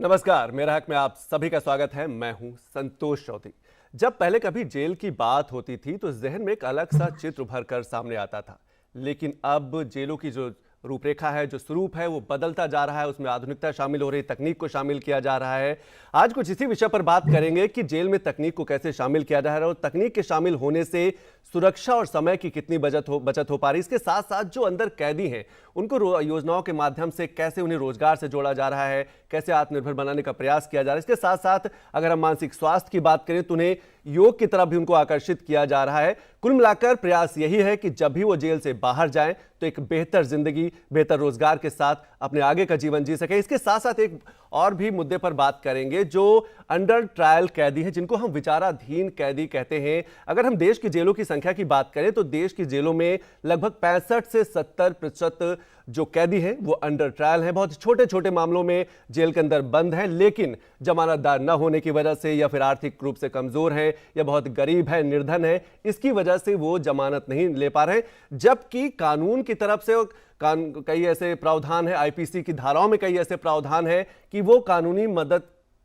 नमस्कार, मेरा हक में आप सभी का स्वागत है। मैं हूं संतोष चौधरी। जब पहले कभी जेल की बात होती थी तो जहन में एक अलग सा चित्र उभर कर सामने आता था, लेकिन अब जेलों की जो रूपरेखा है, जो स्वरूप है, वो बदलता जा रहा है। उसमें आधुनिकता शामिल हो रही है, तकनीक को शामिल किया जा रहा है। आज कुछ इसी विषय पर बात करेंगे कि जेल में तकनीक को कैसे शामिल किया जा रहा है और तकनीक के शामिल होने से सुरक्षा और समय की कितनी बचत हो पा रही है। इसके साथ साथ जो अंदर कैदी हैं उनको योजनाओं के माध्यम से कैसे उन्हें रोजगार से जोड़ा जा रहा है, कैसे आत्मनिर्भर बनाने का प्रयास किया जा रहा है। इसके साथ साथ अगर हम मानसिक स्वास्थ्य की बात करें तो उन्हें योग की तरफ भी उनको आकर्षित किया जा रहा है। कुल मिलाकर प्रयास यही है कि जब भी वो जेल से बाहर जाएं तो एक बेहतर जिंदगी, बेहतर रोजगार के साथ अपने आगे का जीवन जी सके। इसके साथ साथ एक और भी मुद्दे पर बात करेंगे, जो अंडर ट्रायल कैदी हैं, जिनको हम विचाराधीन कैदी कहते हैं। अगर हम देश की जेलों की संख्या की बात करें तो देश की जेलों में लगभग 65 से 70% जो कैदी हैं वो अंडर ट्रायल हैं। बहुत छोटे छोटे मामलों में जेल के अंदर बंद हैं, लेकिन जमानतदार न होने की वजह से या फिर आर्थिक रूप से कमजोर है या बहुत गरीब है, निर्धन है, इसकी वजह से वो जमानत नहीं ले पा रहे हैं। जबकि कानून की तरफ से कई ऐसे प्रावधान है, आईपीसी की धाराओं में कई ऐसे प्रावधान है कि वो कानूनी मदद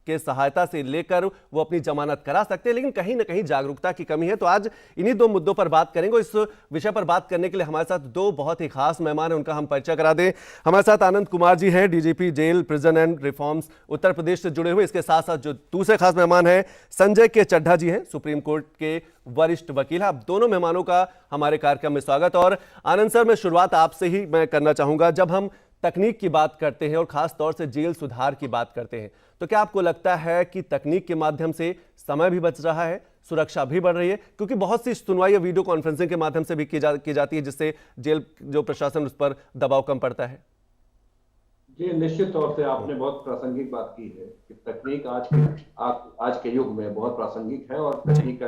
के सहायता से लेकर वो अपनी जमानत करा सकते हैं, लेकिन कहीं ना कहीं जागरूकता की कमी है। तो आज इन्हीं दो मुद्दों पर बात करेंगे। इस विषय पर बात करने के लिए हमारे साथ दो बहुत ही खास मेहमान हैं, उनका हम परिचय करा दें। हमारे साथ आनंद कुमार जी हैं, DGP jail, prison and reforms, Uttar Pradesh से जुड़े हुए। इसके साथ साथ जो दूसरे खास मेहमान हैं संजय के चड्ढा जी हैं, सुप्रीम कोर्ट के वरिष्ठ वकील। आप दोनों मेहमानों का हमारे कार्यक्रम में स्वागत। और आनंद सर, मैं शुरुआत आपसे ही मैं करना चाहूंगा। जब हम तकनीक की बात करते हैं और खास तौर से जेल सुधार की बात करते हैं, तो क्या आपको लगता है कि तकनीक के माध्यम से समय भी बच रहा है, सुरक्षा भी बढ़ रही है? क्योंकि बहुत सी सुनवाई वीडियो कॉन्फ्रेंसिंग के माध्यम से भी की जाती है, जिससे जेल जो प्रशासन उस पर दबाव कम पड़ता है। जी, निश्चित तौर से आपने बहुत प्रासंगिक बात की है कि तकनीक आज के युग में बहुत प्रासंगिक है। और तकनीक का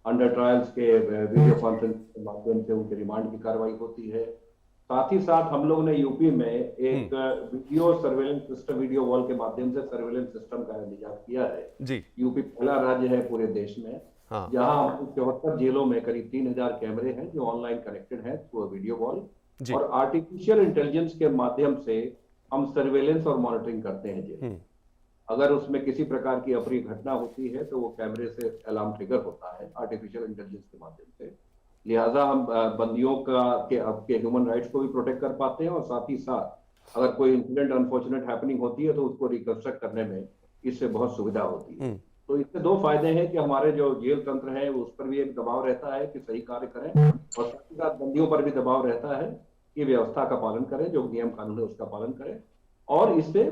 अंडर ट्रायल्स के वीडियो कॉन्फ्रेंस के माध्यम से उनके रिमांड की कार्रवाई होती है। साथ ही साथ हम लोग ने यूपी में एक video surveillance system, video wall के माध्यम से सर्वेलेंस सिस्टम का इजाद किया है। जी, यूपी पहला राज्य है पूरे देश में जहां 74 जेलों में करीब 3000 कैमरे हैं जो ऑनलाइन कनेक्टेड हैं थ्रू वीडियो वॉल, और आर्टिफिशियल इंटेलिजेंस के माध्यम से हम सर्वेलेंस और मॉनिटरिंग करते हैं जेल। अगर उसमें किसी प्रकार की अप्रिय घटना होती है तो वो कैमरे से अलार्म ट्रिगर होता है आर्टिफिशियल इंटेलिजेंस के माध्यम से। लिहाजा हम बंदियों के ह्यूमन राइट्स को भी प्रोटेक्ट कर पाते हैं, और साथ ही साथ अगर कोई इंसिडेंट अनफॉर्चुनेट हैपनिंग होती है तो उसको रिकंस्ट्रक्ट करने में इससे बहुत सुविधा होती है। तो इससे दो फायदे हैं कि हमारे जो जेल तंत्र है उस पर भी एक दबाव रहता है कि सही कार्य करें, और साथ ही साथ बंदियों पर भी दबाव रहता है कि व्यवस्था का पालन करें, जो नियम कानून है उसका पालन करें। और इससे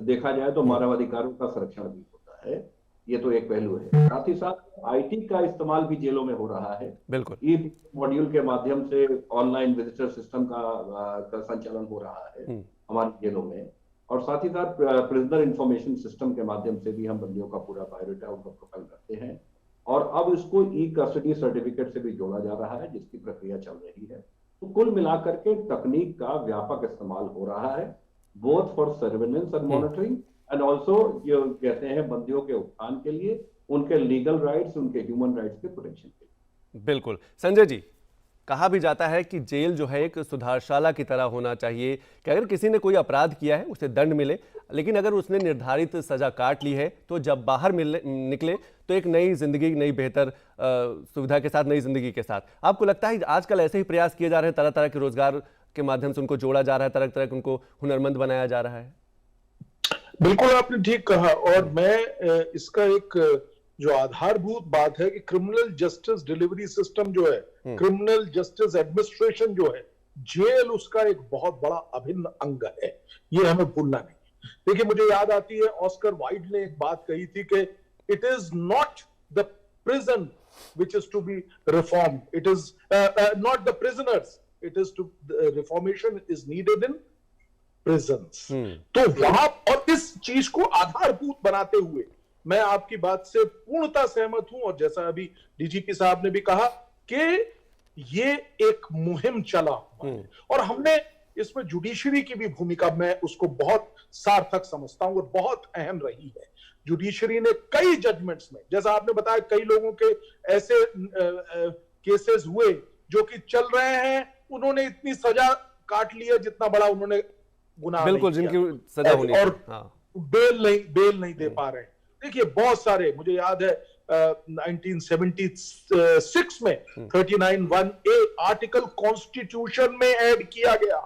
देखा जाए तो मानवाधिकारों का संरक्षण भी होता है। ये तो एक पहलू है। साथ ही साथ आईटी का इस्तेमाल भी जेलों में हो रहा है। बिल्कुल, ई मॉड्यूल के माध्यम से ऑनलाइन विजिटर सिस्टम का संचालन हो रहा है हमारे जेलों में। और साथ ही साथ प्रिजनर इंफॉर्मेशन सिस्टम के माध्यम से भी हम बंदियों का पूरा बायोडाटा, उनका प्रोफाइल करते हैं। और अब इसको ई कस्टडी सर्टिफिकेट से भी जोड़ा जा रहा है, जिसकी प्रक्रिया चल रही है। तो कुल मिलाकर के तकनीक का व्यापक इस्तेमाल हो रहा है, both for surveillance and monitoring and also जो कहते हैं बंदियों के उत्थान के लिए, उनके लीगल राइट्स, उनके ह्यूमन राइट्स के प्रोटेक्शन के लिए। बिल्कुल। संजय जी, कहा भी जाता है कि जेल जो है एक सुधारशाला की तरह होना चाहिए कि अगर किसी ने कोई अपराध किया है उसे दंड मिले, लेकिन अगर उसने निर्धारित सजा काट ली है तो जब बाहर निकले तो एक नई जिंदगी, नई बेहतर सुविधा के साथ, नई जिंदगी के साथ। आपको लगता है आजकल ऐसे ही प्रयास किए जा रहे हैं, तरह तरह के रोजगार के माध्यम से उनको जोड़ा जा रहा है, तरह तरह के उनको हुनरमंद बनाया जा रहा है? बिल्कुल, आपने ठीक कहा। और मैं इसका एक जो आधारभूत बात है कि क्रिमिनल जस्टिस डिलीवरी सिस्टम जो है, क्रिमिनल जस्टिस एडमिनिस्ट्रेशन जो है, जेल उसका एक बहुत बड़ा अभिन्न अंग है, ये हमें भूलना नहीं। देखिए, मुझे याद आती है ऑस्कर वाइल्ड ने एक बात कही थी कि it is not the prison which is to be reformed, it is not the prisoners, it is to reformation is needed in prisons. तो वहां, और इस चीज को आधारभूत बनाते हुए मैं आपकी बात से पूर्णतः सहमत हूं। और जैसा अभी डीजीपी साहब ने भी कहा कि ये एक मुहिम चला हुआ है, और हमने इसमें जुडिशरी की भी भूमिका, मैं उसको बहुत सार्थक समझता हूं और बहुत अहम रही है। जुडिशरी ने कई जजमेंट्स में, जैसा आपने बताया, कई लोगों के ऐसे केसेस हुए जो कि चल रहे हैं, उन्होंने इतनी सजा काट ली है जितना बड़ा उन्होंने गुनाह बिल्कुल, जिनकी सजा होनी और बेल नहीं दे पा रहे हैं। देखिए बहुत सारे, मुझे याद है 1976 में 39(1)(a) आर्टिकल कॉन्स्टिट्यूशन में ऐड किया गया,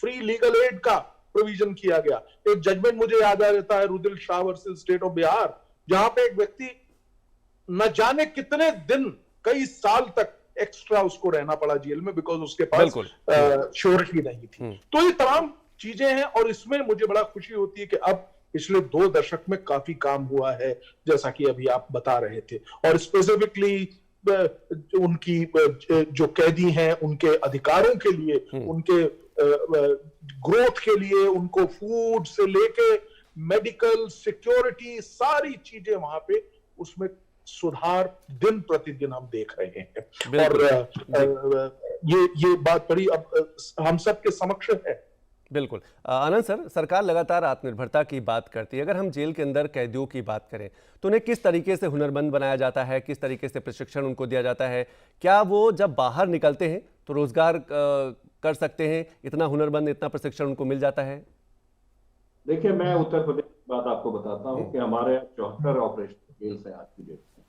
फ्री लीगल एड का प्रोविजन किया गया। एक जजमेंट मुझे याद आ जाता है, Rudul Sah versus state of Bihar, जहां पे एक व्यक्ति न जाने कितने दिन, कई साल तक एक्स्ट्रा उसको रहना पड़ा जेल में, बिकॉज उसके पास श्योरिटी नहीं थी। तो ये तमाम चीजें हैं, और इसमें मुझे बड़ा खुशी होती है कि अब पिछले 2 दशक में काफी काम हुआ है, जैसा कि अभी आप बता रहे थे। और स्पेसिफिकली उनकी जो कैदी हैं, उनके अधिकारों के लिए, उनके ग्रोथ के लिए, उनको फूड से लेके मेडिकल सिक्योरिटी, सारी चीजें वहां पे, उसमें सुधार दिन प्रतिदिन हम देख रहे हैं। और ये बात बड़ी अब हम सबके समक्ष है। बिल्कुल। आनंद सर, सरकार लगातार आत्मनिर्भरता की बात करती है। अगर हम जेल के अंदर कैदियों की बात करें तो उन्हें किस तरीके से हुनरमंद बनाया जाता है, किस तरीके से प्रशिक्षण उनको दिया जाता है? क्या वो जब बाहर निकलते हैं तो रोजगार कर सकते हैं? इतना हुनरमंद, इतना प्रशिक्षण उनको मिल जाता है? देखिए, मैं उत्तर प्रदेश की बात आपको बताता हूँ कि हमारे 74 ऑपरेशन जेल से आज की डेट में,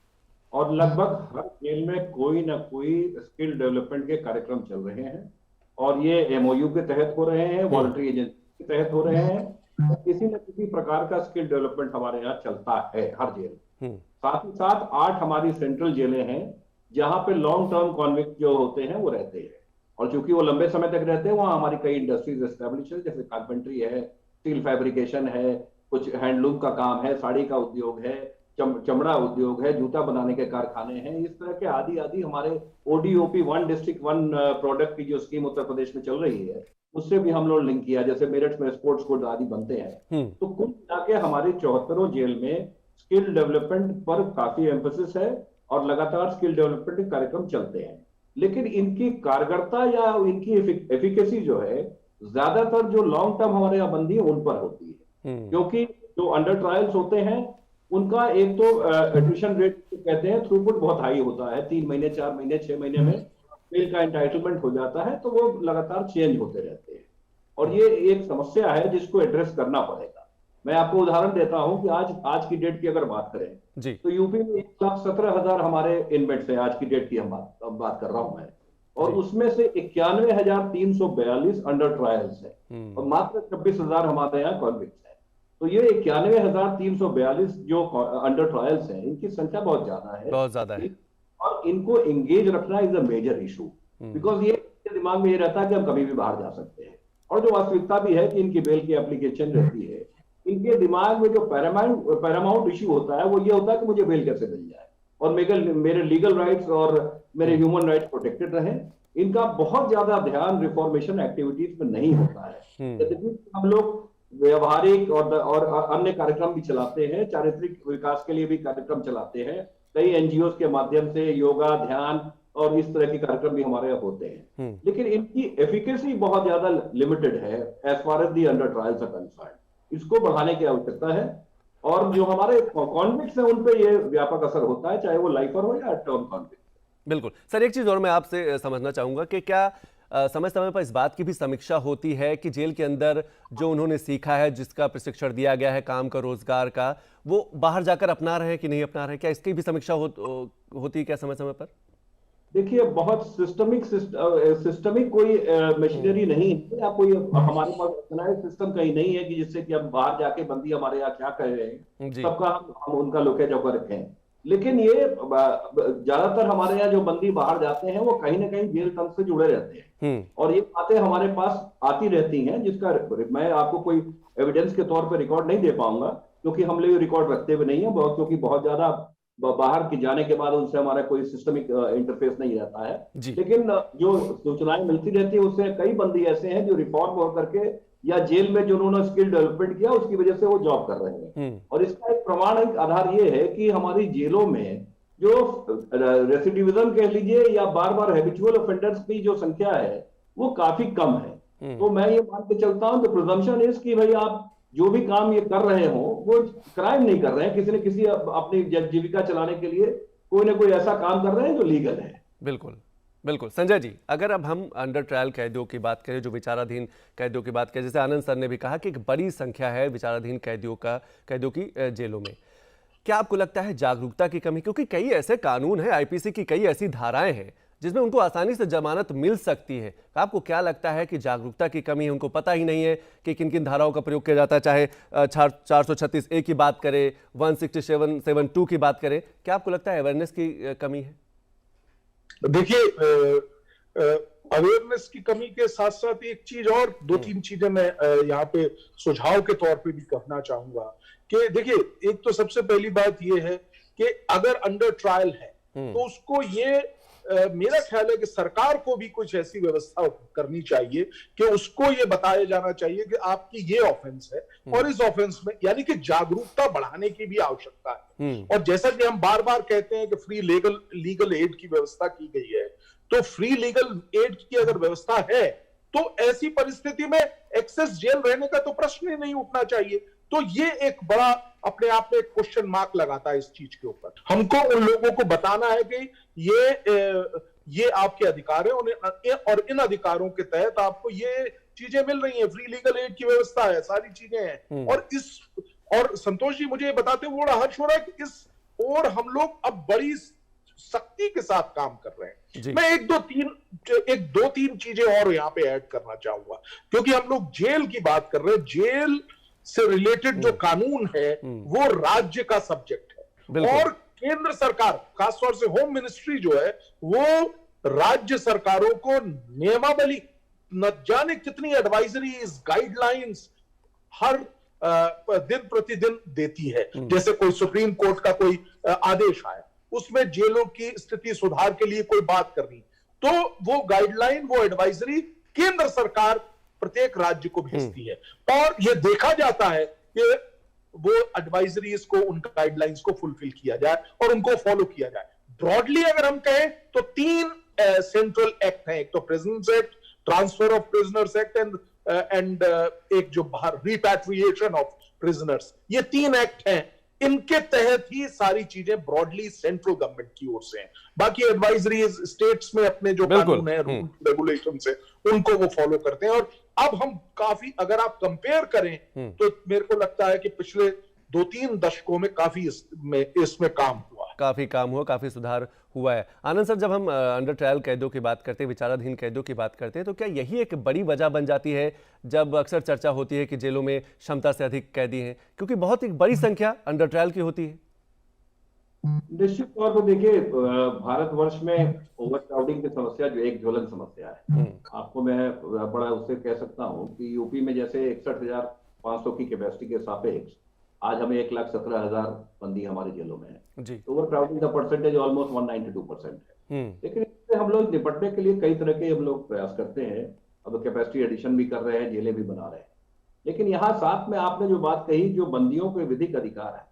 और लगभग हर जेल में कोई ना कोई स्किल डेवलपमेंट के कार्यक्रम चल रहे हैं, और ये MOU के तहत हो रहे हैं, वॉलंटरी एजेंसी के तहत हो रहे हैं। किसी न किसी प्रकार का स्किल डेवलपमेंट हमारे यहाँ चलता है हर जेल। साथ ही साथ 8 हमारी सेंट्रल जेलें हैं जहां पे लॉन्ग टर्म कॉन्विक्ट जो होते हैं वो रहते हैं, और चूंकि वो लंबे समय तक रहते हैं, वहां हमारी कई इंडस्ट्रीज एस्टेब्लिश है, जैसे कारपेंट्री है, स्टील फैब्रिकेशन है, कुछ हैंडलूम का काम है, साड़ी का उद्योग है, चमड़ा उद्योग है, जूता बनाने के कारखाने हैं। इस तरह के आदि हमारे ODOP, 1 डिस्ट्रिक्ट 1 प्रोडक्ट की जो स्कीम उत्तर प्रदेश में चल रही है, उससे भी हम लोग लिंक किया, जैसे मेरठ में स्पोर्ट्स कोड आदि बनते हैं। तो कुल मिला के हमारे 74 जेल में स्किल डेवलपमेंट पर काफी एम्फेसिस है, और लगातार स्किल डेवलपमेंट कार्यक्रम चलते हैं। लेकिन इनकी कारगरता या इनकी एफिकेसी जो है, ज्यादातर जो लॉन्ग टर्म हमारे यहाँ बंदी है उन पर होती है, क्योंकि जो अंडर ट्रायल्स होते हैं उनका एक तो एडमिशन रेट कहते हैं, थ्रूपुट बहुत हाई होता है, 3 महीने 4 महीने 6 महीने में बेल का एंटाइटलमेंट हो जाता है, तो वो लगातार चेंज होते रहते हैं, और ये एक समस्या है जिसको एड्रेस करना पड़ेगा। मैं आपको उदाहरण देता हूं कि आज की डेट की अगर बात करें जी, तो यूपी में 1,17,000 हमारे इनमेट्स है, आज की डेट की हम बात कर रहा हूं मैं, और उसमें से 91,342 अंडर ट्रायल्स है, और मात्र 26,000 हमारे यहाँ कॉन्विक्ट्स है। तो ये 91,342 जो अंडर ट्रायल्स हैं, इनकी संख्या बहुत ज्यादा है, और इनको एंगेज रखना is a major issue, because ये दिमाग में ये रहता है कि हम कभी भी बाहर जा सकते हैं, और जो वास्तविकता भी है कि इनकी बेल की एप्लीकेशन रहती है, इनके दिमाग में जो पैरामाउंट इशू होता है वो ये होता है कि मुझे बेल कैसे मिल जाए, और मेरे लीगल राइट्स और मेरे ह्यूमन राइट्स प्रोटेक्टेड रहे। इनका बहुत ज्यादा ध्यान रिफॉर्मेशन एक्टिविटीज में नहीं होता है। यद्यपि हम लोग व्यवहारिक और अन्य कार्यक्रम भी चलाते हैं, चारित्रिक विकास के लिए भी कार्यक्रम चलाते हैं, कई NGOs के माध्यम से योगा, ध्यान और इस तरह के कार्यक्रम भी हमारे यहाँ होते हैं, लेकिन इनकी एफिकेसी बहुत ज्यादा लिमिटेड है as far as the under trials are concerned. इसको बढ़ाने की आवश्यकता है, और जो हमारे कॉन्विक्ट्स हैं उन पे ये व्यापक असर होता है, चाहे वो लाइफर हो या टर्म कॉन्विक्ट। बिल्कुल सर, एक चीज और मैं आपसे समझना चाहूंगा कि क्या समय समय पर इस बात की भी समीक्षा होती है कि जेल के अंदर जो उन्होंने सीखा है, जिसका प्रशिक्षण दिया गया है काम का, रोजगार का, वो बाहर जाकर अपना रहे हैं कि नहीं अपना रहे? क्या इसकी भी समीक्षा होती है क्या समय समय पर? देखिए, बहुत सिस्टमिक कोई मशीनरी नहीं है, या कोई हमारे पास ऑर्गेनाइज्ड सिस्टम कहीं नहीं है कि जिससे कि हम बाहर जाके बंदी हमारे यहाँ क्या कर रहे हैं सबका हम उनका लोके जोका रखें। लेकिन ये ज्यादातर हमारे यहाँ जो बंदी बाहर जाते हैं वो कहीं ना कहीं जेल तंत्र से जुड़े रहते हैं, और ये बातें हमारे पास आती रहती हैं, जिसका मैं आपको कोई एविडेंस के तौर पर रिकॉर्ड नहीं दे पाऊंगा, क्योंकि हम लोग रिकॉर्ड रखते हुए नहीं है, क्योंकि बहुत ज्यादा बाहर के जाने के बाद उनसे हमारा कोई सिस्टमिक इंटरफेस नहीं रहता है। लेकिन जो सूचनाएं मिलती रहती है उससे कई बंदी ऐसे हैं जो रिफॉर्म हो करके या जेल में जो उन्होंने स्किल डेवलपमेंट किया उसकी वजह से वो जॉब कर रहे हैं, और इसका एक प्रमाणिक आधार ये है कि हमारी जेलों में जो रेसिडिविज्म कह लीजिए या बार बार हैबिचुअल ऑफेंडर्स की जो संख्या है वो काफी कम है। तो मैं ये मान के चलता हूं, तो प्रिजम्पशन इज कि भाई आप जो भी काम ये कर रहे हो वो क्राइम नहीं कर रहे हैं, किसी न किसी अपनी जीविका चलाने के लिए कोई ना कोई ऐसा काम कर रहे हैं जो लीगल है। बिल्कुल बिल्कुल। संजय जी, अगर अब हम अंडर ट्रायल कैदियों की बात करें, जो विचाराधीन कैदियों की बात करें, जैसे आनंद सर ने भी कहा कि एक बड़ी संख्या है विचाराधीन कैदियों की जेलों में, क्या आपको लगता है जागरूकता की कमी, क्योंकि कई ऐसे कानून हैं, आईपीसी की कई ऐसी धाराएं हैं जिसमें उनको आसानी से जमानत मिल सकती है, आपको क्या लगता है कि जागरूकता की कमी है, उनको पता ही नहीं है कि किन किन धाराओं का प्रयोग किया जाता है, चाहे 436A की बात करें, 16772 की बात करें, क्या आपको लगता है अवेयरनेस की कमी है? देखिए, अवेयरनेस की कमी के साथ साथ एक चीज और, दो तीन चीजें मैं यहाँ पे सुझाव के तौर पे भी कहना चाहूंगा कि देखिए, एक तो सबसे पहली बात यह है कि अगर अंडर ट्रायल है तो उसको ये मेरा ख्याल है कि सरकार को भी कुछ ऐसी व्यवस्था करनी चाहिए कि उसको ये बताया जाना चाहिए कि आपकी ये ऑफेंस है और इस ऑफेंस में, यानी कि जागरूकता बढ़ाने की भी आवश्यकता है। और जैसा कि हम बार बार कहते हैं कि फ्री लीगल एड की व्यवस्था की गई है, तो फ्री लीगल एड की अगर व्यवस्था है तो ऐसी परिस्थिति में एक्सेस जेल रहने का तो प्रश्न ही नहीं उठना चाहिए। तो ये एक बड़ा अपने आप में क्वेश्चन मार्क लगाता है इस चीज के ऊपर। हमको उन लोगों को बताना है कि ये आपके अधिकार है और इन अधिकारों के तहत आपको ये चीजें मिल रही हैं, फ्री लीगल एड की व्यवस्था है, सारी चीजें हैं। और संतोष जी, मुझे ये बताते हुए बड़ा हर्ष हो रहा है कि इस और हम लोग अब बड़ी सख्ती के साथ काम कर रहे हैं। मैं एक दो तीन चीजें और यहाँ पे ऐड करना चाहूंगा, क्योंकि हम लोग जेल की बात कर रहे हैं। जेल से रिलेटेड जो कानून है वो राज्य का सब्जेक्ट है, और केंद्र सरकार, खासतौर से होम मिनिस्ट्री जो है, वो राज्य सरकारों को नियमावली, न जाने कितनी एडवाइजरीज, गाइडलाइंस हर दिन प्रतिदिन देती है। जैसे कोई सुप्रीम कोर्ट का कोई आदेश आया, उसमें जेलों की स्थिति सुधार के लिए कोई बात करनी, तो वो गाइडलाइन, वो एडवाइजरी केंद्र सरकार प्रत्येक राज्य को भेजती है, और यह देखा जाता है कि वो एडवाइजरीज को, उन गाइडलाइंस को फुलफिल किया जाए और उनको फॉलो किया जाए। ब्रॉडली अगर हम कहें तो 3 सेंट्रल एक्ट हैं, एक तो prisoners act, transfer of prisoners act and एक जो बाहर रिपैट्रिएशन ऑफ प्रिजनर्स, ये 3 एक्ट हैं। इनके तहत ही सारी चीजें ब्रॉडली सेंट्रल गवर्नमेंट की ओर से हैं। बाकी एडवाइजरीज स्टेट्स में अपने जो कानून है, रूल रेगुलेशन से, उनको वो फॉलो करते हैं। और अब हम काफी, अगर आप कंपेयर करें तो मेरे को लगता है कि पिछले 2-3 दशकों में काफी इसमें काम हुआ, काफी सुधार हुआ है। आनंद सर, जब हम अंडर ट्रायल कैदियों की बात करते हैं, विचाराधीन कैदियों की बात करते हैं, तो क्या यही एक बड़ी वजह बन जाती है जब अक्सर चर्चा होती है कि जेलों में क्षमता से अधिक कैदी हैं, क्योंकि बहुत एक बड़ी संख्या अंडर ट्रायल की होती है? निश्चित तौर पर देखिए, भारतवर्ष में ओवरक्राउडिंग की समस्या जो एक ज्वलन समस्या है। आपको मैं बड़ा उससे कह सकता हूँ कि यूपी में जैसे 61,500 की कैपेसिटी के सापेक्ष आज हमें 1,17,000 बंदी हमारे जेलों में है। तो ओवरक्राउडिंग का परसेंटेज ऑलमोस्ट 192% है। लेकिन इससे हम लोग निपटने के लिए कई तरह के हम लोग प्रयास करते हैं। अब कैपेसिटी एडिशन भी कर रहे हैं, जेलें भी बना रहे हैं। लेकिन यहाँ साथ में आपने जो बात कही, जो बंदियों के विधिक अधिकार है,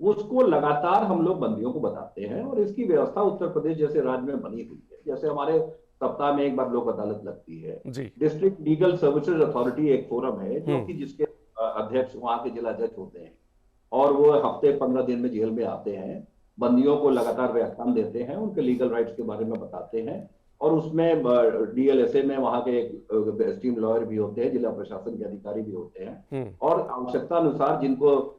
उसको लगातार हम लोग बंदियों को बताते हैं, और इसकी व्यवस्था उत्तर प्रदेश जैसे राज्य में बनी हुई है। जैसे हमारे सप्ताह में एक बार लोक अदालत लगती है। डिस्ट्रिक्ट लीगल सर्विसेज अथॉरिटी एक फोरम है जो कि जिसके अध्यक्ष वहां के जिला जज होते हैं, और वो हफ्ते 15 दिन में जेल में आते हैं, बंदियों को लगातार व्याख्यान देते हैं, उनके लीगल राइट्स के बारे में बताते हैं। और उसमें डीएलएसए में वहां के एक एस्टीम लॉयर भी होते हैं, जिला प्रशासन के अधिकारी भी होते हैं, और आवश्यकता अनुसार जिनको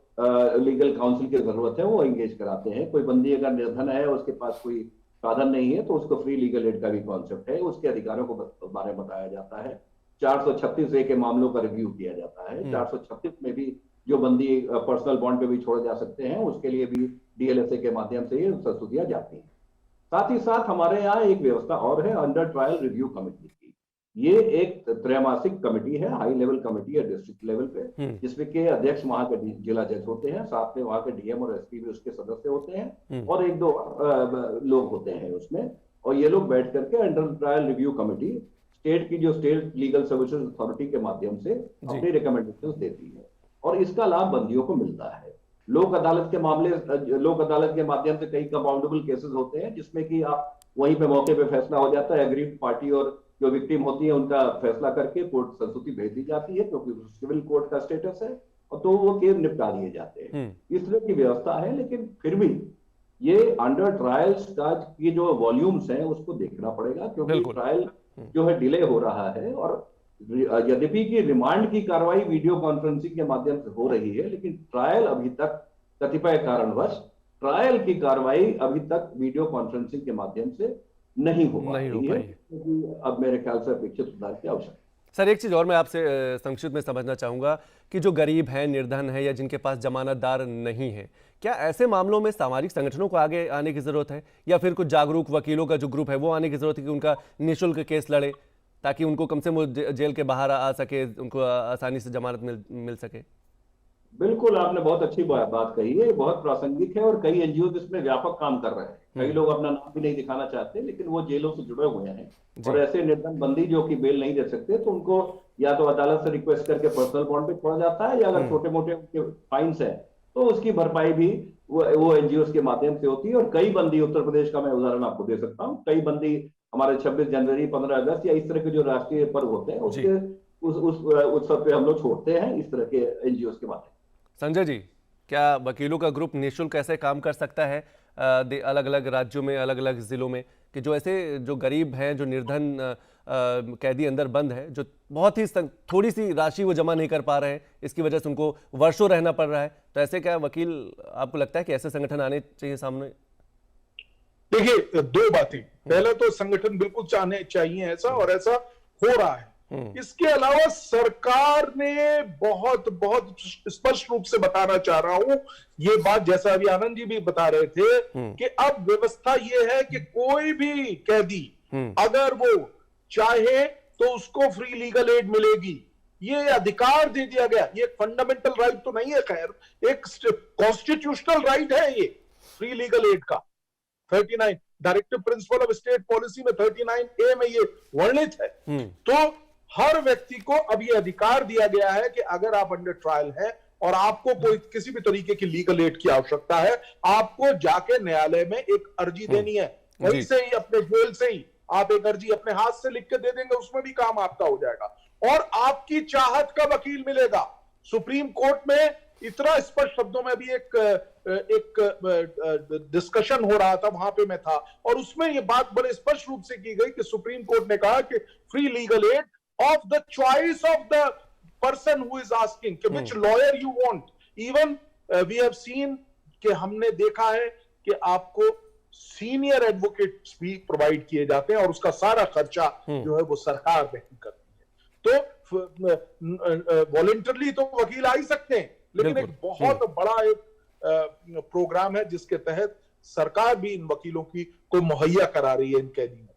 लीगल काउंसिल की जरूरत है वो एंगेज कराते हैं। कोई बंदी अगर निर्धन है, उसके पास कोई साधन नहीं है, तो उसको फ्री लीगल एड का भी कॉन्सेप्ट है, उसके अधिकारों को बारे में बताया जाता है। 436A के मामलों का रिव्यू किया जाता है। 436 में भी जो बंदी पर्सनल बॉन्ड पे भी छोड़े जा सकते हैं, उसके लिए भी डीएलएसए के माध्यम से ये संस्तुतियां जाती हैं। साथ ही साथ हमारे यहाँ एक व्यवस्था और है, अंडर ट्रायल रिव्यू कमेटी की। ये एक त्रैमासिक कमेटी है, हाई लेवल कमेटी है डिस्ट्रिक्ट लेवल पे, जिसमें के अध्यक्ष वहां के जिला जज होते हैं, साथ में वहां के डीएम और एसपी भी उसके सदस्य होते हैं, और 1-2 लोग होते हैं उसमें। और ये लोग बैठ करके under trial review committee state की, जो स्टेट लीगल सर्विसेज अथॉरिटी के माध्यम से अपनी रिकमेंडेशंस देती है, और इसका लाभ बंदियों को मिलता है। लोक अदालत के माध्यम से कई कंपाउंडेबल केसेस होते हैं, जिसमें कि आप वहीं पे मौके पे फैसला हो जाता है। एग्रीड पार्टी और जो विक्टिम होती है उनका फैसला करके कोर्ट संस्तुति भेज दी जाती है, क्योंकि सिविल कोर्ट का स्टेटस है, और तो वो केस निपटा दिए जाते हैं। इस तरह की व्यवस्था है। लेकिन फिर भी ये अंडर ट्रायल्स का ये जो वॉल्यूम्स हैं उसको देखना पड़ेगा, क्योंकि बिल्कुल। ट्रायल जो है डिले हो रहा है। और यद्यपि कि रिमांड की कार्रवाई वीडियो कॉन्फ्रेंसिंग के माध्यम से हो रही है, लेकिन ट्रायल अभी तक कतिपय कारणवश ट्रायल की कार्रवाई अभी तक वीडियो कॉन्फ्रेंसिंग के माध्यम से नहीं हो पा नहीं हो रही पाई है, है। क्योंकि अब मेरे ख्याल से अपेक्षित सुधार की आवश्यकता है। सर एक चीज़ और मैं आपसे संक्षिप्त में समझना चाहूँगा कि जो गरीब हैं, निर्धन है या जिनके पास जमानतदार नहीं है, क्या ऐसे मामलों में सामाजिक संगठनों को आगे आने की ज़रूरत है, या फिर कुछ जागरूक वकीलों का जो ग्रुप है वो आने की ज़रूरत है कि उनका निःशुल्क केस लड़े, ताकि उनको कम से कम जेल के बाहर आ सके, उनको आसानी से जमानत मिल सके? बिल्कुल, आपने बहुत अच्छी बात कही है, बहुत प्रासंगिक है, और कई एनजीओ इसमें व्यापक काम कर रहे हैं। कई लोग अपना नाम भी नहीं दिखाना चाहते, लेकिन वो जेलों से जुड़े हुए हैं, और ऐसे निर्धन बंदी जो कि बेल नहीं दे सकते, तो उनको या तो अदालत से रिक्वेस्ट करके पर्सनल बॉन्ड पे छोड़ा जाता है, या अगर छोटे मोटे उनके फाइन्स है तो उसकी भरपाई भी वो एनजीओ के माध्यम से होती है। और कई बंदी, उत्तर प्रदेश का मैं उदाहरण आपको दे सकता हूँ, कई बंदी हमारे 26 जनवरी, 15 अगस्त या इस तरह के जो राष्ट्रीय पर्व होते हैं उसके उस उत्सव पे हम लोग छोड़ते हैं इस तरह के एनजीओ के माध्यम। संजय जी, क्या वकीलों का ग्रुप निःशुल्क ऐसे काम कर सकता है अलग अलग राज्यों में, अलग अलग जिलों में, कि जो ऐसे जो गरीब हैं, जो निर्धन कैदी अंदर बंद है, जो बहुत ही थोड़ी सी राशि वो जमा नहीं कर पा रहे हैं, इसकी वजह से उनको वर्षों रहना पड़ रहा है, तो ऐसे क्या वकील, आपको लगता है कि ऐसे संगठन आने चाहिए सामने? देखिए, दो बातें। पहले तो संगठन बिल्कुल चाहने चाहिए ऐसा, और ऐसा हो रहा है। इसके अलावा सरकार ने बहुत बहुत स्पष्ट रूप से बताना चाह रहा हूं ये बात, जैसा अभी आनंद जी भी बता रहे थे, कि अब व्यवस्था ये है कि कोई भी कैदी अगर वो चाहे तो उसको फ्री लीगल एड मिलेगी। ये अधिकार दे दिया गया। ये फंडामेंटल राइट तो नहीं है, खैर एक कॉन्स्टिट्यूशनल राइट है ये फ्री लीगल एड का। 39 directive principle of state policy में 39A में ये वर्णित है। तो हर व्यक्ति को अब ये अधिकार दिया गया है कि अगर आप अंडर ट्रायल हैं और आपको कोई किसी भी तरीके की लीगल एड की आवश्यकता है, आपको जाके न्यायालय में एक अर्जी देनी है। वहीं से ही, अपने जेल से ही आप एक अर्जी अपने हाथ से लिख के दे देंगे, उसमें भी काम आपका हो जाएगा, और आपकी चाहत का वकील मिलेगा। सुप्रीम कोर्ट में इतना स्पष्ट शब्दों में भी एक डिस्कशन हो रहा था, वहां पे मैं था, और उसमें ये बात बड़े स्पष्ट रूप से की गई कि सुप्रीम कोर्ट ने कहा कि free legal add of the choice of the person who is asking कि which lawyer you want. Even we have seen कि हमने देखा है कि आपको सीनियर एडवोकेट्स भी प्रोवाइड किए जाते हैं, और उसका सारा खर्चा जो है वो सरकार वहन करती है। तो वॉलंटरली तो वकील आ ही सकते हैं, लेकिन एक बहुत बड़ा एक प्रोग्राम है जिसके तहत सरकार भी इन वकीलों को मुहैया करा रही है इन कैदियों।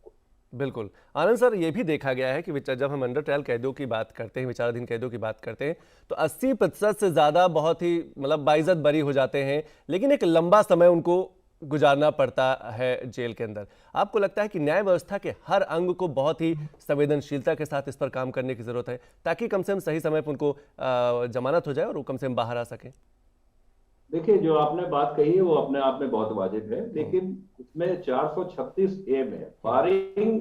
बिल्कुल आनंद सर, ये भी देखा गया है कि जब हम अंडर ट्रायल कैदियों की बात करते हैं, विचाराधीन कैदियों की बात करते हैं, तो 80% से ज़्यादा बहुत ही मतलब बाइज्जत बरी हो जाते हैं, लेकिन एक लंबा समय उनको गुजारना पड़ता है जेल के अंदर। आपको लगता है कि न्याय व्यवस्था के हर अंग को बहुत ही संवेदनशीलता के साथ इस पर काम करने की ज़रूरत है, ताकि कम से कम सही समय पर उनको जमानत हो जाए और वो कम से कम बाहर आ सकें? देखिए, जो आपने बात कही है वो अपने आप में बहुत वाजिब है, लेकिन इसमें 436A में बारिंग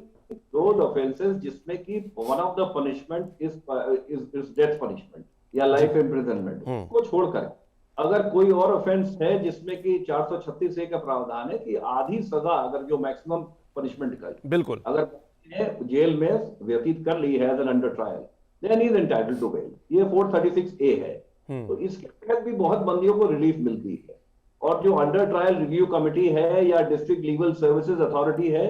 those offenses जिसमें कि one of the punishment is death punishment या लाइफ इम्प्रिजनमेंट को छोड़कर अगर कोई और ऑफेंस है जिसमें कि 436A का प्रावधान है कि आधी सजा, अगर जो मैक्सिमम पनिशमेंट का बिल्कुल अगर जेल में व्यतीत कर ली है as an under trial, then is entitled to bail. ये 436A है। तो इसके तहत भी बहुत बंदियों को रिलीफ मिलती है। और जो अंडर ट्रायल रिव्यू कमेटी है या डिस्ट्रिक्ट लीगल सर्विसेज अथॉरिटी है,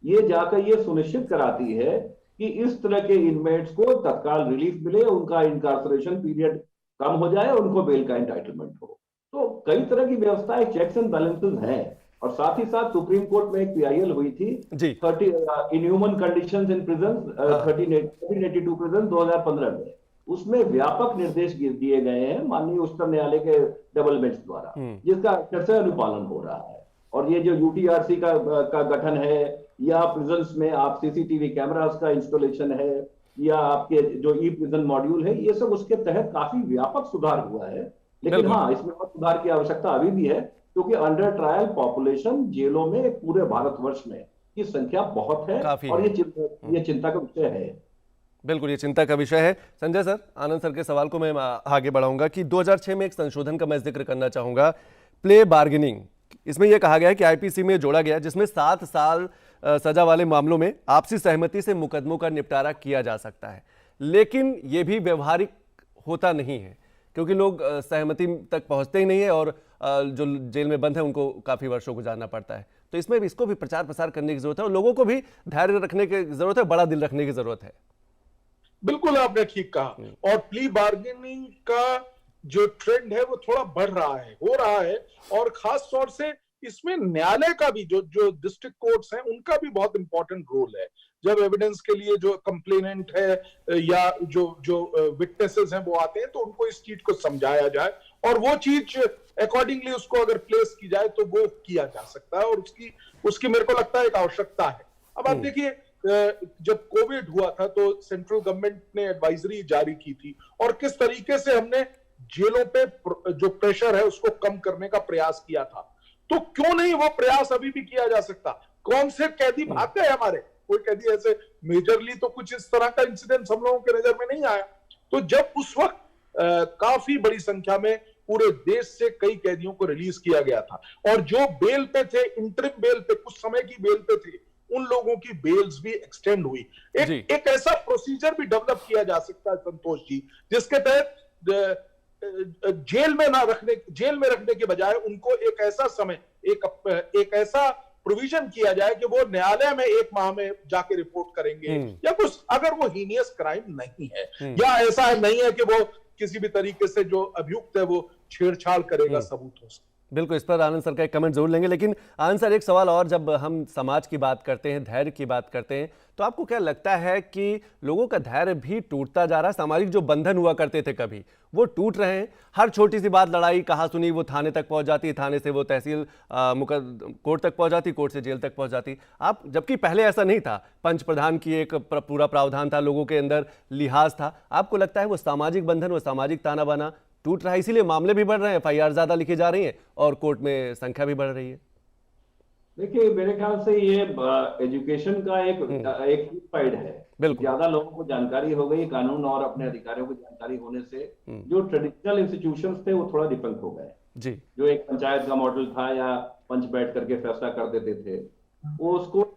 ये जाकर ये सुनिश्चित कराती है कि इस तरह के इनमेट्स को तत्काल रिलीफ मिले, उनका इनकार्सरेशन पीरियड कम हो जाए, उनको बेल का एंटाइटलमेंट हो। तो कई तरह की व्यवस्था है, चेक्स एंड बैलेंसेस हैं। और साथ ही साथ सुप्रीम कोर्ट में एक PIL हुई थी 30 inhuman conditions in prison 1382 prison 2015 में। उसमें व्यापक निर्देश दिए गए हैं माननीय उच्चतम न्यायालय के डबल बेंच द्वारा, जिसका अक्षर से अनुपालन हो रहा है। और ये जो UTRC का गठन है, या प्रिजन्स में आप CCTV कैमरास का इंस्टॉलेशन है, या आपके जो ई प्रिजन मॉड्यूल है, ये सब उसके तहत काफी व्यापक सुधार हुआ है। लेकिन हाँ, इसमें और सुधार की आवश्यकता अभी भी है, क्योंकि अंडर ट्रायल पॉपुलेशन जेलों में पूरे भारतवर्ष में की संख्या बहुत है, और ये चिंता का विषय है। बिल्कुल, ये चिंता का विषय है। संजय सर, आनंद सर के सवाल को मैं आगे बढ़ाऊंगा कि 2006 में एक संशोधन का मैं जिक्र करना चाहूंगा, प्ले बार्गेनिंग इसमें यह कहा गया है कि आईपीसी में जोड़ा गया है जिसमें 7 साल सजा वाले मामलों में आपसी सहमति से मुकदमों का निपटारा किया जा सकता है, लेकिन यह भी व्यवहारिक होता नहीं है क्योंकि लोग सहमति तक पहुंचते ही नहीं है और जो जेल में बंद है उनको काफी वर्षों गुजारना पड़ता है। तो इसमें भी इसको भी प्रचार प्रसार करने की जरूरत है और लोगों को भी धैर्य रखने की जरूरत है, बड़ा दिल रखने की जरूरत है। बिल्कुल आपने ठीक कहा। और प्ली बार्गेनिंग का जो ट्रेंड है वो थोड़ा बढ़ रहा है, हो रहा है, और खास तौर से इसमें न्यायालय का भी जो डिस्ट्रिक्ट कोर्ट्स हैं उनका भी बहुत इंपॉर्टेंट रोल है। जब एविडेंस के लिए जो कंप्लेनेंट है या जो विटनेसेस हैं वो आते हैं तो उनको इस चीज को समझाया जाए और वो चीज अकॉर्डिंगली उसको अगर प्लेस की जाए तो वो किया जा सकता है, और उसकी मेरे को लगता है एक आवश्यकता है। अब आप देखिए, जब कोविड हुआ था तो सेंट्रल गवर्नमेंट ने एडवाइजरी जारी की थी और किस तरीके से हमने जेलों पे जो प्रेशर है उसको कम करने का प्रयास किया था। तो क्यों नहीं वो प्रयास अभी भी किया जा सकता? कौन से कैदी भागते हैं हमारे? कोई कैदी ऐसे मेजरली तो कुछ इस तरह का इंसिडेंट हम लोगों के नजर में नहीं आया। तो जब उस वक्त काफी बड़ी संख्या में पूरे देश से कई कैदियों को रिलीज किया गया था और जो बेल पे थे, इंटरिम बेल पे, कुछ समय की बेल पे थे, उन लोगों की बेल्स भी एक्सटेंड हुई। एक ऐसा प्रोसीजर भी डेवलप किया जा सकता है संतोष जी, जिसके तहत जेल में रखने के बजाय उनको एक ऐसा समय, एक ऐसा प्रोविजन किया जाए कि वो न्यायालय में 1 माह में जाके रिपोर्ट करेंगे या कुछ, अगर वो हीनियस क्राइम नहीं है या ऐसा नहीं है कि वो किसी भी तरीके से जो अभियुक्त है वो छेड़छाड़ करेगा सबूतों से। बिल्कुल, इस पर आनंद सर का एक कमेंट जरूर लेंगे, लेकिन आनंद सर एक सवाल और, जब हम समाज की बात करते हैं, धैर्य की बात करते हैं, तो आपको क्या लगता है कि लोगों का धैर्य भी टूटता जा रहा है? सामाजिक जो बंधन हुआ करते थे कभी, वो टूट रहे हैं। हर छोटी सी बात, लड़ाई कहा सुनी, वो थाने तक पहुंच जाती है, थाने से वो तहसील कोर्ट तक पहुंच जाती, कोर्ट से जेल तक पहुंच जाती। आप, जबकि पहले ऐसा नहीं था, पंच प्रधान की एक पूरा प्रावधान था, लोगों के अंदर लिहाज था। आपको लगता है वो सामाजिक बंधन, वो सामाजिक ताना बाना टूट रहा है, इसीलिए मामले भी बढ़ रहे हैं, एफआईआर ज्यादा लिखी जा रही है और कोर्ट में संख्या भी बढ़ रही है? देखिए, मेरे ख्याल से ये एजुकेशन का एक साइड है। ज्यादा लोगों को जानकारी हो गई कानून और अपने अधिकारियों को जानकारी होने से जो ट्रेडिशनल इंस्टीट्यूशंस थे वो थोड़ा डिफरेंट हो गए जी। जो एक पंचायत का मॉडल था या पंच बैठ करके फैसला कर देते थे, वो उसको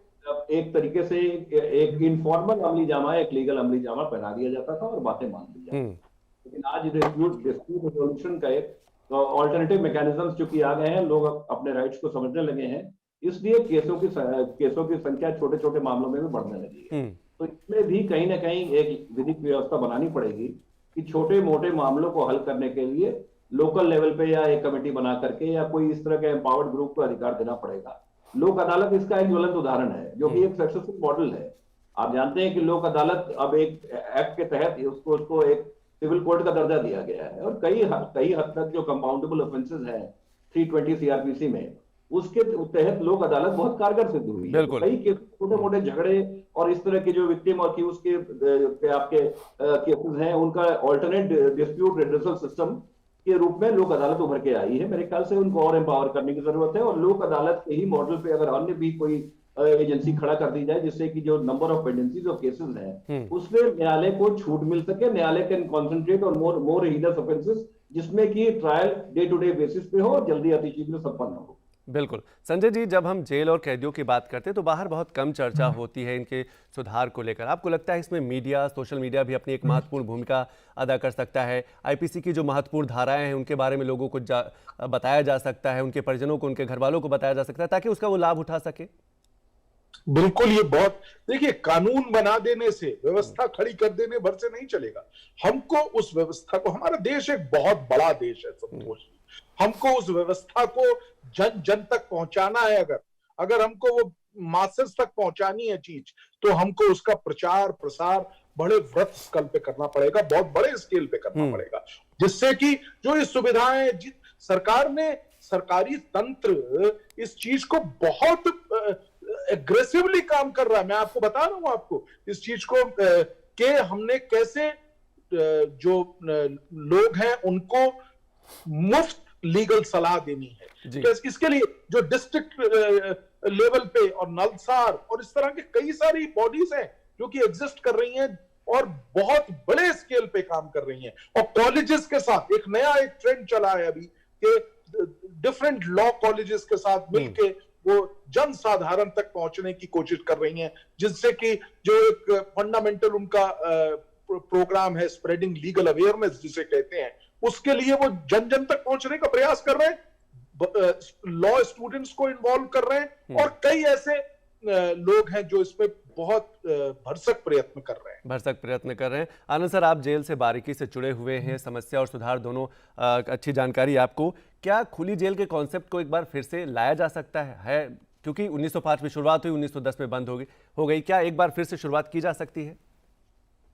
एक तरीके से एक इनफॉर्मल अमली जामा, एक लीगल अमली जामा पहना दिया जाता था और बातें मान ली जाती। लेकिन आज डिस्प्यूट रेजोल्यूशन का एक ऑल्टरनेटिव मैकेनिज्म चूंकि आ गए हैं, लोग अपने राइट्स को समझने लगे हैं, इसलिए केसों की संख्या छोटे छोटे मामलों में भी बढ़ने लगी है। तो इसमें भी कहीं ना कहीं एक विधिक व्यवस्था बनानी पड़ेगी कि छोटे मोटे मामलों को हल करने के लिए लोकल लेवल पे या एक कमेटी बना करके या कोई इस तरह के एम्पावर्ड ग्रुप को अधिकार देना पड़ेगा। लोक अदालत इसका एक ज्वलंत उदाहरण है, जो कि एक सक्सेसफुल मॉडल है। आप जानते हैं कि लोक अदालत अब एक एक्ट के तहत उसको एक सिविल कोर्ट का दर्जा दिया गया है और कई हद तक जो कंपाउंडेबल ऑफेंसेस हैं 320 सीआरपीसी में, उसके तहत लोक अदालत बहुत कारगर सिद्ध हुई है। कई छोटे मोटे झगड़े और इस तरह के जो विक्टिम और एक्यूज के आपके केसेस हैं, उनका ऑल्टरनेट डिस्प्यूट रेड्रेसल सिस्टम के रूप में लोक अदालत उभर के आई है। मेरे ख्याल से उनको और एम्पावर करने की जरूरत है और लोक अदालत के ही मॉडल पे अगर अन्य भी कोई एजेंसी खड़ा कर दी जाए, जिससे कि जो number of pendencies of cases हैं उसमें न्यायालय को छूट मिल सके, न्यायालय can concentrate on more heinous offences, जिसमें कि trial day to day basis पे हो और जल्दी अतिशीघ्र संपन्न हो। बिल्कुल संजय जी, जब हम जेल और कैदियों की बात करते हैं तो बाहर बहुत कम चर्चा होती है इनके सुधार को लेकर। आपको लगता है इसमें मीडिया, सोशल मीडिया भी अपनी एक महत्वपूर्ण भूमिका अदा कर सकता है? आईपीसी की जो महत्वपूर्ण धाराएं हैं उनके बारे में लोगों को बताया जा सकता है, उनके परिजनों को, उनके घर वालों को बताया जा सकता है ताकि उसका वो लाभ उठा सके? बिल्कुल, ये बहुत, देखिए, कानून बना देने से, व्यवस्था खड़ी कर देने भर से नहीं चलेगा। हमको उस व्यवस्था को, हमारा देश एक बहुत बड़ा देश है संतोष, हमको उस व्यवस्था को जन जन तक पहुंचाना है। अगर हमको वो मासेस तक पहुंचानी है चीज, तो हमको उसका प्रचार प्रसार बड़े वृहत स्केल पे करना पड़ेगा, बहुत बड़े स्केल पे करना पड़ेगा, जिससे कि जो ये सुविधाएं सरकार ने, सरकारी तंत्र इस चीज को बहुत एग्रेसिवली काम कर रहा है। मैं आपको बता रहा हूं आपको इस चीज को कि हमने कैसे जो लोग हैं उनको मुफ्त लीगल सलाह देनी है। तो इसके लिए जो डिस्ट्रिक्ट लेवल पे और नलसार और इस तरह के कई सारी बॉडीज हैं जो कि एग्जिस्ट कर रही हैं और बहुत बड़े स्केल पे काम कर रही हैं। और कॉलेजेस के साथ एक नया ट्रेंड चला है अभी कि डिफरेंट लॉ कॉलेजेस के साथ मिलके वो जन साधारण तक पहुंचने की कोशिश कर रही हैं, जिससे कि जो एक फंडामेंटल उनका प्रोग्राम है स्प्रेडिंग लीगल अवेयरनेस जिसे कहते हैं, उसके लिए वो जन जन तक पहुंचने का प्रयास कर रहे हैं, लॉ स्टूडेंट्स को इन्वॉल्व कर रहे हैं और कई ऐसे लोग हैं जो इसमें बहुत भरसक प्रयत्न कर रहे हैं। आनंद सर, आप जेल से बारीकी से जुड़े हुए हैं, समस्या और सुधार दोनों अच्छी जानकारी आपको। क्या खुली जेल के कॉन्सेप्ट को एक बार फिर से लाया जा सकता है? क्योंकि 1905 में शुरुआत हुई, 1910 में बंद हो गई, क्या एक बार फिर से शुरुआत की जा सकती है?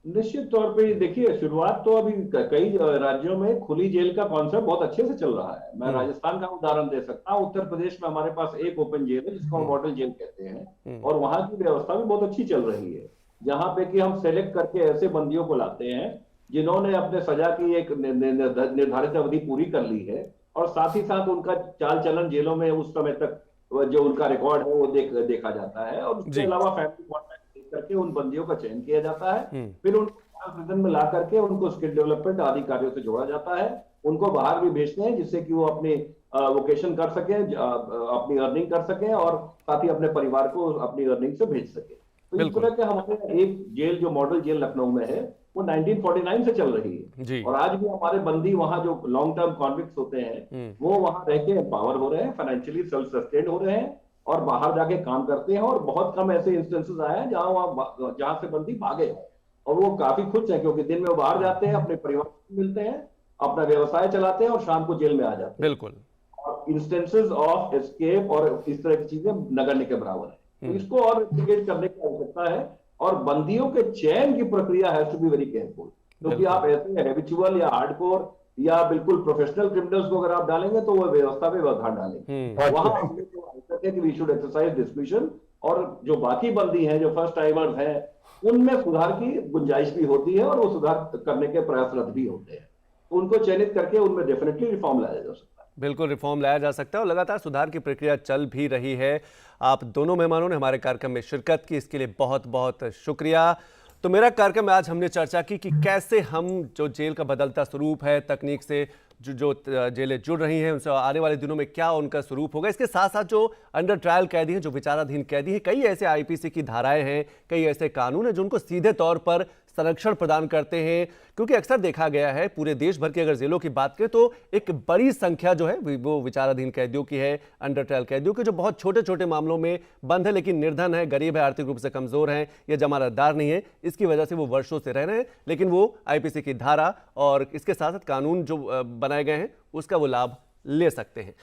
निश्चित तौर पे देखिए, शुरुआत तो अभी कई राज्यों में खुली जेल का कॉन्सेप्ट बहुत अच्छे से चल रहा है। मैं राजस्थान का उदाहरण दे सकता हूँ। उत्तर प्रदेश में हमारे पास एक ओपन जेल है जिसको हम मॉडल जेल कहते हैं, और वहां की व्यवस्था भी बहुत अच्छी चल रही है, जहां पे कि हम सेलेक्ट करके ऐसे बंदियों को लाते हैं जिन्होंने अपने सजा की एक निर्धारित अवधि पूरी कर ली है, और साथ ही साथ उनका चाल चलन जेलों में उस समय तक जो उनका रिकॉर्ड है वो देखा जाता है, और उसके अलावा फैमिली कॉन्टैक्ट करके उन बंदियों का चयन किया जाता है। फिर उनको प्रिजन में ला करके उनको स्किल डेवलपमेंट आदि कार्यों से जोड़ा जाता है, उनको बाहर भी भेजते हैं जिससे कि वो अपनी वोकेशन कर सके, अपनी अर्निंग कर सके, और साथ ही अपने परिवार को अपनी अर्निंग से भेज सके। तो इस तरह के हमारे एक जेल जो मॉडल जेल लखनऊ में है वो 1949 से चल रही है, और आज भी हमारे बंदी वहां जो लॉन्ग टर्म कॉन्विक्ट्स होते हैं वो वहां रह के एम्पावर हो रहे हैं, फाइनेंशियली सेल्फ सस्टेन्ड हो रहे हैं और बाहर जाके काम करते हैं। और बहुत कम ऐसे इंस्टेंसेस आए हैं जहां से बंदी भागे हैं, और वो काफी खुश हैं क्योंकि दिन में वो बाहर जाते हैं, अपने परिवार से मिलते हैं, अपना व्यवसाय चलाते हैं और शाम को जेल में आ जाते हैं। बिल्कुल। और इंस्टेंसेस ऑफ एस्केप और इस तरह की चीजें नगण्य के बराबर है। तो इसको और इंटीग्रेट करने की आवश्यकता है, और बंदियों के चयन की प्रक्रिया has to be very careful, क्योंकि आप ऐसे हैबिचुअल या हार्डकोर या बिल्कुल प्रोफेशनल क्रिमिनल्स को अगर आप डालेंगे तो वो व्यवस्था पे व्यवधान डालेंगे। वहां हमने जो आवश्यक है कि वी शुड एक्सरसाइज डिस्क्रिशन, और जो बाकी बंदी हैं, जो फर्स्ट टाइमर्स हैं, उनमें सुधार की गुंजाइश भी होती है और वो सुधार करने के प्रयासरत भी होते हैं। तो उनको चयनित करके उनमें डेफिनेटली रिफॉर्म लाया जा सकता है। बिल्कुल रिफॉर्म लाया जा सकता है, और लगातार सुधार की प्रक्रिया चल भी रही है। आप दोनों मेहमानों ने हमारे कार्यक्रम में शिरकत की, इसके लिए बहुत बहुत शुक्रिया। तो मेरा कार्यक्रम में आज हमने चर्चा की कि कैसे हम जो जेल का बदलता स्वरूप है, तकनीक से जो जेलें जुड़ रही हैं, उनसे आने वाले दिनों में क्या उनका स्वरूप होगा। इसके साथ साथ जो अंडर ट्रायल कैदी हैं, जो विचाराधीन कैदी हैं, कई ऐसे आईपीसी की धाराएं हैं, कई ऐसे कानून हैं जो उनको सीधे तौर पर संरक्षण प्रदान करते हैं। क्योंकि अक्सर देखा गया है, पूरे देश भर की अगर जेलों की बात करें तो एक बड़ी संख्या जो है वो विचाराधीन कैदियों की है, अंडर ट्रायल कैदियों की, जो बहुत छोटे छोटे मामलों में बंद है, लेकिन निर्धन है, गरीब है, आर्थिक रूप से कमजोर हैं या जमानतदार नहीं है। इसकी वजह से वो वर्षों से रह रहे हैं, लेकिन वो आईपीसी की धारा और इसके साथ साथ कानून जो बनाए गए हैं उसका वो लाभ ले सकते हैं।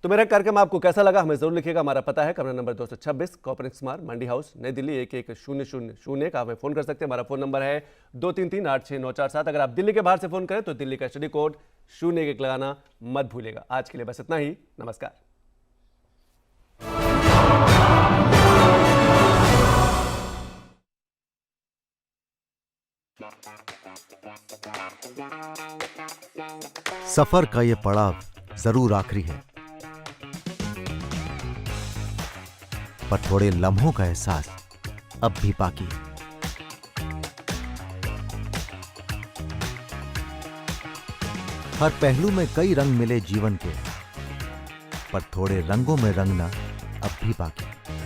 तो मेरा कार्यक्रम आपको कैसा लगा हमें जरूर लिखिएगा। हमारा पता है कमरा नंबर 226, कॉर्पोरेट मार्ग, मंडी हाउस, नई दिल्ली 110001 का हमें फोन कर सकते हैं। हमारा फोन नंबर है 233-86947। अगर आप दिल्ली के बाहर से फोन करें तो दिल्ली का स्टडी कोड 01 लगाना मत भूलिएगा। आज के लिए बस इतना ही, नमस्कार। सफर का ये पड़ाव जरूर आखिरी है, पर थोड़े लम्हों का एहसास अब भी बाकी है। हर पहलू में कई रंग मिले जीवन के, पर थोड़े रंगों में रंगना अब भी बाकी है।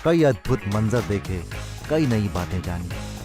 कई अद्भुत मंजर देखे, कई नई बातें जानी,